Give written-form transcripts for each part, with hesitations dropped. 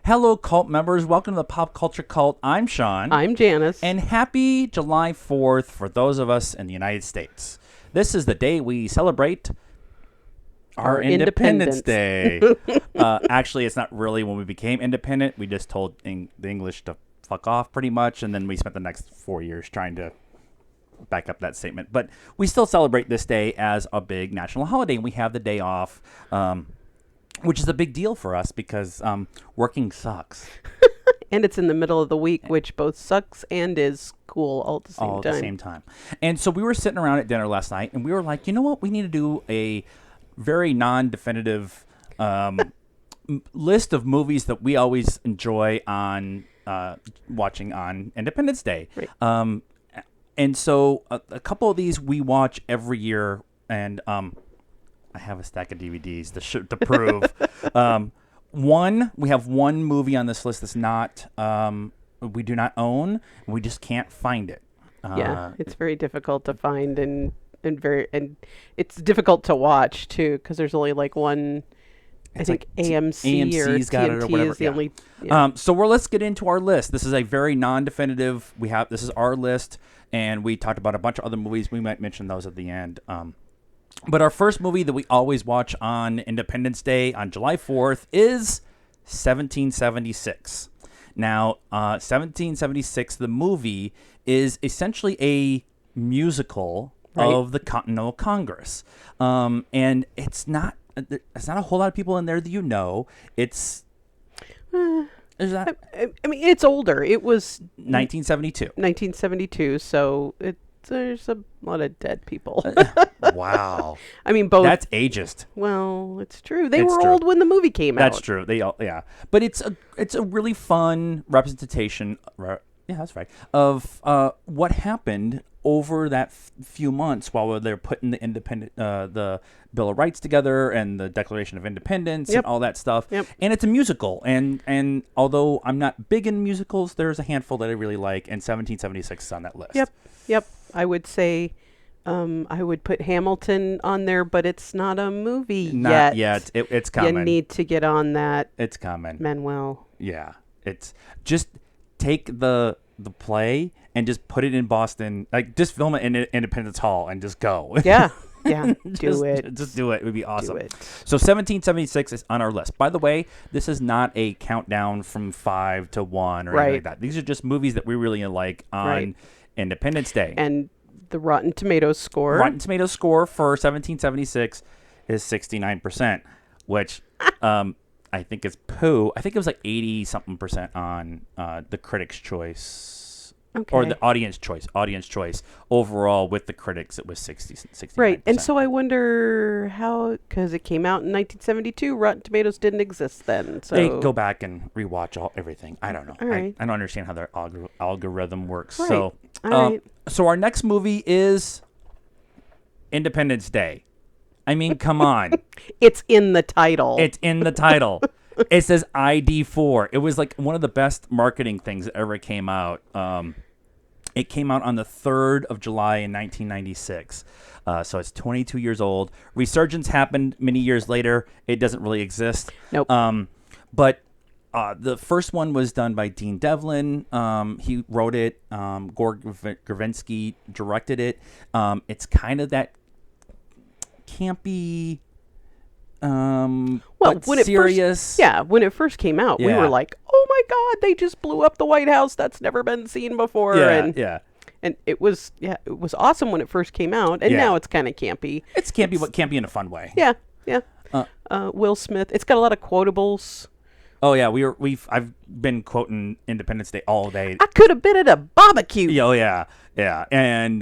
Hello, cult members. Welcome to the Pop Culture Cult. I'm Sean. I'm Janice. And happy July 4th for those of us in the United States. This is the day we celebrate our Independence Day. Actually, it's not really when we became independent. We just told the English to fuck off pretty much, and then we spent the next 4 years trying to back up that statement. But we still celebrate this day as a big national holiday, and we have the day off, which is a big deal for us because working sucks. And it's in the middle of the week, which both sucks and is cool all at the same time. All at the same time. And so we were sitting around at dinner last night, and we were like, you know what? We need to do a very non-definitive list of movies that we always enjoy on watching on Independence Day. Right. And so a couple of these we watch every year, and I have a stack of DVDs to prove. We have one movie on this list that's not we do not own. We just can't find it. Yeah, it's very difficult to find and it's difficult to watch too because there's only like one. I think like AMC's or TNT got it or whatever. is the only. Yeah. So let's get into our list. This is a very non-definitive. This is our list, and we talked about a bunch of other movies. We might mention those at the end. But our first movie that we always watch on Independence Day on July 4th is 1776. Now, 1776, the movie, is essentially a musical of the Continental Congress, and it's not. There's not a whole lot of people in there that you know. It's there's not. I mean, it's older. It was 1972. 1972, so there's a lot of dead people. Wow. I mean, both. That's ageist. Well, it's true. They were old when the movie came out. That's true. But it's a really fun representation. Yeah, that's right. Of what happened over that few months while they're putting the Bill of Rights together and the Declaration of Independence and all that stuff. Yep. And it's a musical. And although I'm not big in musicals, there's a handful that I really like, and 1776 is on that list. Yep. I would say I would put Hamilton on there, but it's not a movie yet. Not yet. It's coming. You need to get on that. It's coming. Manuel. Yeah. It's just take the play and just put it in Boston. Like, just film it in Independence Hall and just go. Yeah. Yeah. Do it. Just do it. It would be awesome. Do it. So 1776 is on our list. By the way, this is not a countdown from 5 to 1 or anything like that. These are just movies that we really like on Independence Day. And the Rotten Tomatoes score. Rotten Tomatoes score for 1776 is 69%, which I think is poo. I think it was like 80-something% on the Critics' Choice. Okay. Or the audience choice. Overall, with the critics, it was 69%. Right. And so I wonder how, because it came out in 1972, Rotten Tomatoes didn't exist then. So they go back and rewatch everything. I don't know. All right. I don't understand how their algorithm works. Right. So, All right. So our next movie is Independence Day. I mean, come on. It's in the title. It's in the title. It says ID4. It was like one of the best marketing things that ever came out. It came out on the 3rd of July in 1996. So it's 22 years old. Resurgence happened many years later. It doesn't really exist. Nope. But the first one was done by Dean Devlin. He wrote it. Gore Verbinski directed it. It's kind of that campy... when serious. When it first came out, we were like, "Oh my God, they just blew up the White House. That's never been seen before." And it was awesome when it first came out, and now it's kind of campy. It's campy, but campy in a fun way. Yeah. Will Smith. It's got a lot of quotables. Oh yeah, I've been quoting Independence Day all day. I could have been at a barbecue. Oh yeah, and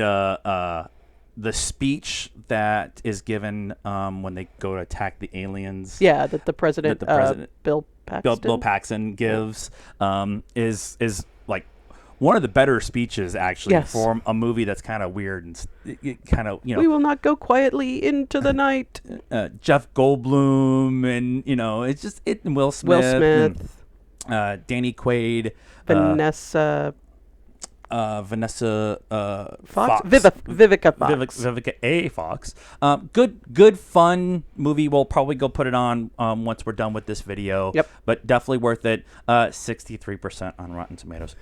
the speech that is given when they go to attack the aliens. Yeah, that the president Bill Paxton. Bill Paxton gives is like one of the better speeches actually for a movie that's kind of weird and kind of We will not go quietly into the night. Jeff Goldblum and it's just and Will Smith. And, Danny Quaid. Vanessa. Vanessa Fox. Vivica Fox. Vivica A. Fox. Good, fun movie. We'll probably go put it on once we're done with this video. Yep. But definitely worth it. 63% on Rotten Tomatoes.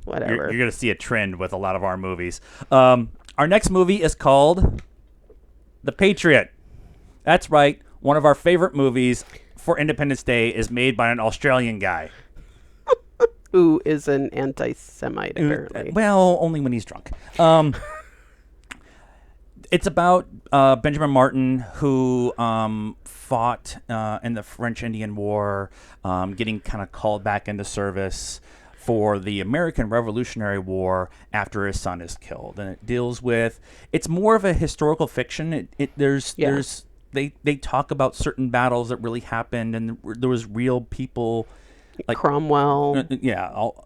Whatever. You're going to see a trend with a lot of our movies. Our next movie is called The Patriot. That's right. One of our favorite movies for Independence Day is made by an Australian guy. Who is an anti-Semite, apparently. Well, only when he's drunk. It's about Benjamin Martin, who fought in the French Indian War, getting kind of called back into service for the American Revolutionary War after his son is killed. And it deals with, it's more of a historical fiction. They talk about certain battles that really happened, and there was real people. Like Cromwell.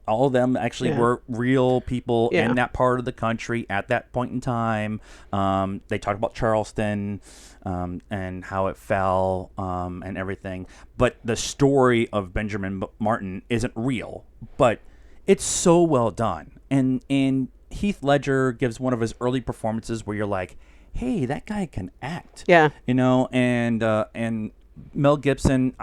All of them actually were real people in that part of the country at that point in time. They talked about Charleston and how it fell and everything. But the story of Benjamin Martin isn't real, but it's so well done. And Heath Ledger gives one of his early performances where you're like, hey, that guy can act. Yeah. And Mel Gibson...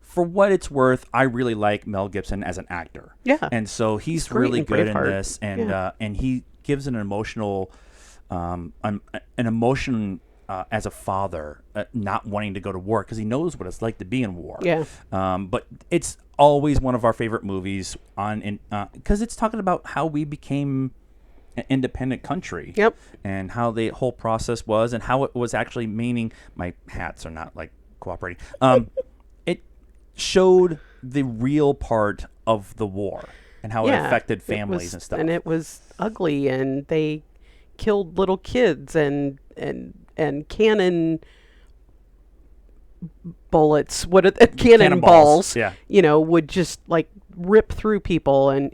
For what it's worth, I really like Mel Gibson as an actor. Yeah. And so he's really good in this, and he gives an emotional, emotion as a father, not wanting to go to war because he knows what it's like to be in war. Yeah. But it's always one of our favorite movies because it's talking about how we became an independent country. Yep. And how the whole process was, and how it was actually meaning. My hats are not like cooperating. Showed the real part of the war and how it affected families and stuff. And it was ugly, and they killed little kids, and cannon bullets, cannonballs, would just like rip through people, and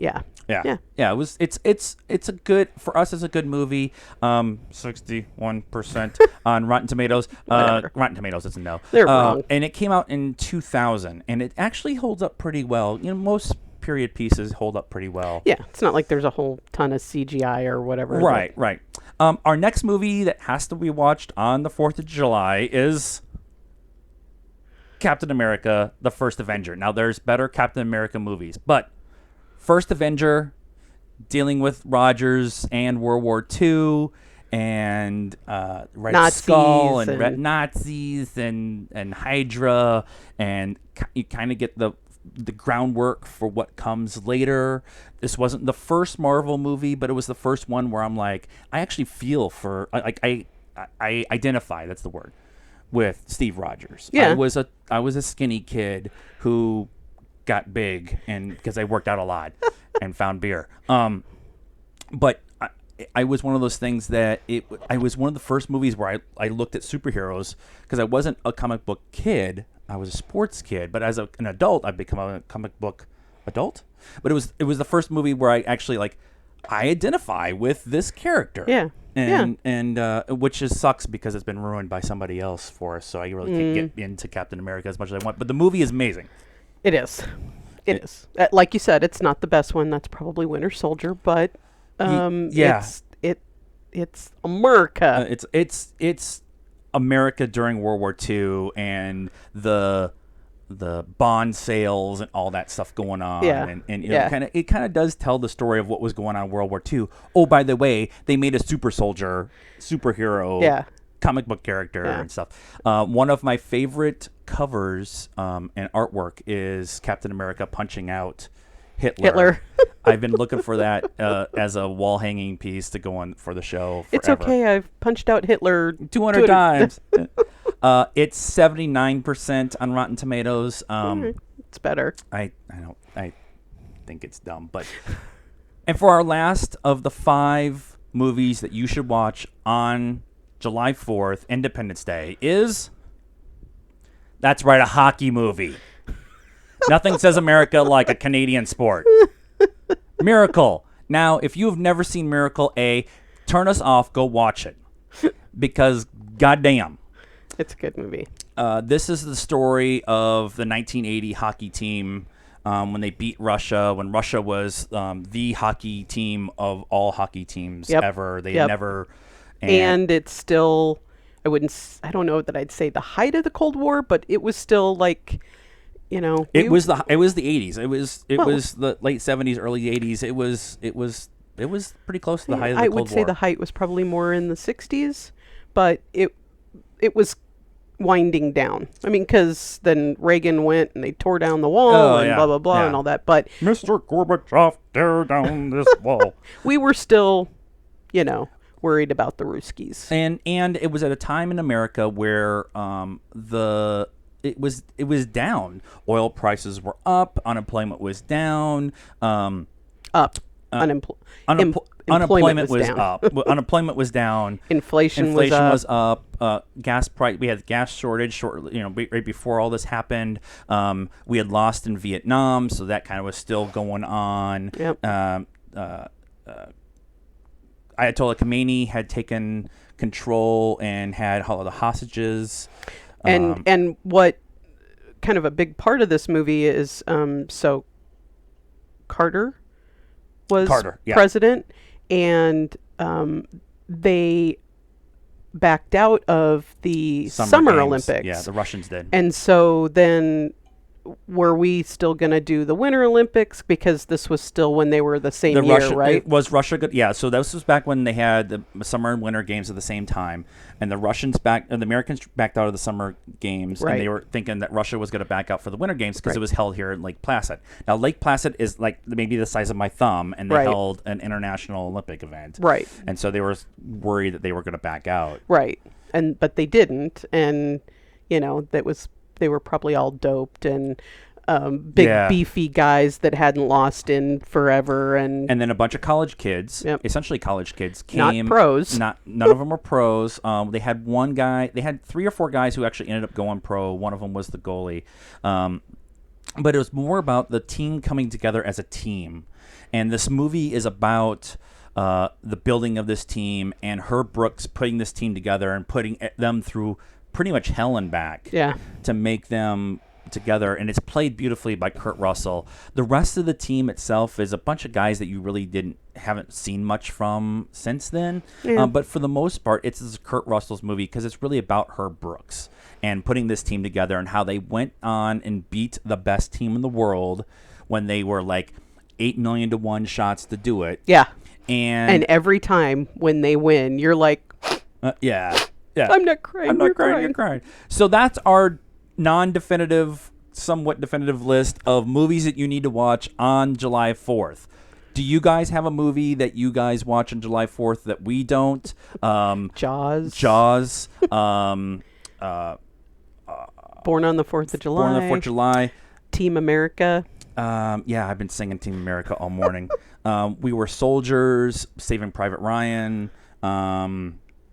it's a good, for us, it's a good movie. 61% on Rotten Tomatoes. Rotten Tomatoes, it's a no. They're wrong. And it came out in 2000, and it actually holds up pretty well. Most period pieces hold up pretty well. Yeah, it's not like there's a whole ton of CGI or whatever. Right. Our next movie that has to be watched on the 4th of July is Captain America, The First Avenger. Now, there's better Captain America movies, but First Avenger, dealing with Rogers and World War II and Red Nazis Skull and Red Nazis and Hydra, and you kind of get the groundwork for what comes later. This wasn't the first Marvel movie, but it was the first one where I'm like, I actually feel for, I identify, that's the word, with Steve Rogers. Yeah. I was a skinny kid who got big, and because I worked out a lot and found beer. But I was one of those things that I was one of the first movies where I looked at superheroes, because I wasn't a comic book kid. I was a sports kid, but as an adult, I've become a comic book adult. But it was the first movie where I actually I identify with this character. Yeah. And which sucks because it's been ruined by somebody else for us. So I really can't get into Captain America as much as I want. But the movie is amazing. It is. It is. Like you said, it's not the best one. That's probably Winter Soldier, but it's America. It's America during World War II and the bond sales and all that stuff going on. And it kind of does tell the story of what was going on in World War II. Oh, by the way, they made a superhero comic book character and stuff. One of my favorite covers and artwork is Captain America punching out Hitler. I've been looking for that as a wall hanging piece to go on for the show forever. It's okay. I've punched out Hitler 200 times. It's 79% on Rotten Tomatoes. It's better. I think it's dumb, but and for our last of the 5 movies that you should watch on July 4th, Independence Day, is, that's right, a hockey movie. Nothing says America like a Canadian sport. Miracle. Now, if you have never seen Miracle, turn us off, go watch it. Because, goddamn. It's a good movie. This is the story of the 1980 hockey team when they beat Russia, when Russia was the hockey team of all hockey teams ever. They never... And it's still, I don't know that I'd say the height of the Cold War, but it was still like, it was the 80s. It was the late 70s, early 80s. It was pretty close to the height of the Cold War. I would say the height was probably more in the 60s, but it was winding down. I mean, because then Reagan went and they tore down the wall and blah, blah, blah and all that. But Mr. Gorbachev, tear down this wall. We were still, worried about the Ruskies. And it was at a time in America where it was down. Oil prices were up. Unemployment was down. Unemployment was up. Unemployment was down. Inflation was up. Gas price. We had gas shortage. Right before all this happened. We had lost in Vietnam, so that kind of was still going on. Yep. Ayatollah Khomeini had taken control and had all the hostages. And what kind of a big part of this movie is so Carter was president, and they backed out of the Summer Olympics. Yeah, the Russians did. And so then were we still going to do the Winter Olympics? Because this was still when they were the same year, right? Was Russia good? Yeah, so this was back when they had the Summer and Winter Games at the same time. And the Americans backed out of the Summer Games. Right. And they were thinking that Russia was going to back out for the Winter Games because it was held here in Lake Placid. Now, Lake Placid is like maybe the size of my thumb, and they held an international Olympic event. Right. And so they were worried that they were going to back out. Right. But they didn't. And, they were probably all doped and beefy guys that hadn't lost in forever. And then a bunch of college kids, essentially college kids, came. Not pros. None of them were pros. They had one guy. They had 3 or 4 guys who actually ended up going pro. One of them was the goalie. But it was more about the team coming together as a team. And this movie is about the building of this team and Herb Brooks putting this team together and putting them through pretty much hell and back to make them together. And it's played beautifully by Kurt Russell. The rest of the team itself is a bunch of guys that you really haven't seen much from since then. But for the most part, it's Kurt Russell's movie because it's really about Herb Brooks and putting this team together and how they went on and beat the best team in the world when they were like 8 million to 1 shots to do it. Yeah. And every time when they win, you're like, yeah. I'm not crying. I'm not crying. You're crying. So that's our non-definitive, somewhat definitive list of movies that you need to watch on July 4th. Do you guys have a movie that you guys watch on July 4th that we don't? Jaws. Born on the 4th of July. Born on the 4th of July. Team America. I've been singing Team America all morning. We Were Soldiers, Saving Private Ryan.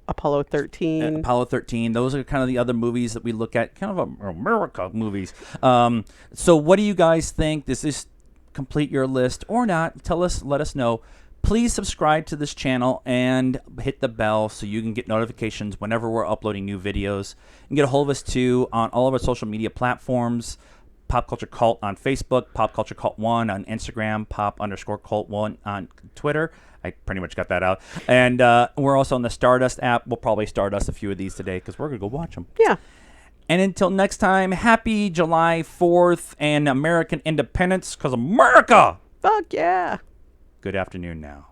Apollo 13. Apollo 13. Those are kind of the other movies that we look at, kind of America movies. So what do you guys think? Does this complete your list or not? Let us know. Please subscribe to this channel and hit the bell so you can get notifications whenever we're uploading new videos. And get a hold of us too on all of our social media platforms. Pop Culture Cult on Facebook, Pop Culture Cult 1 on Instagram, Pop_Cult 1 on Twitter. I pretty much got that out. And we're also on the Stardust app. We'll probably Stardust a few of these today because we're going to go watch them. Yeah. And until next time, happy July 4th and American independence because America! Fuck yeah. Good afternoon now.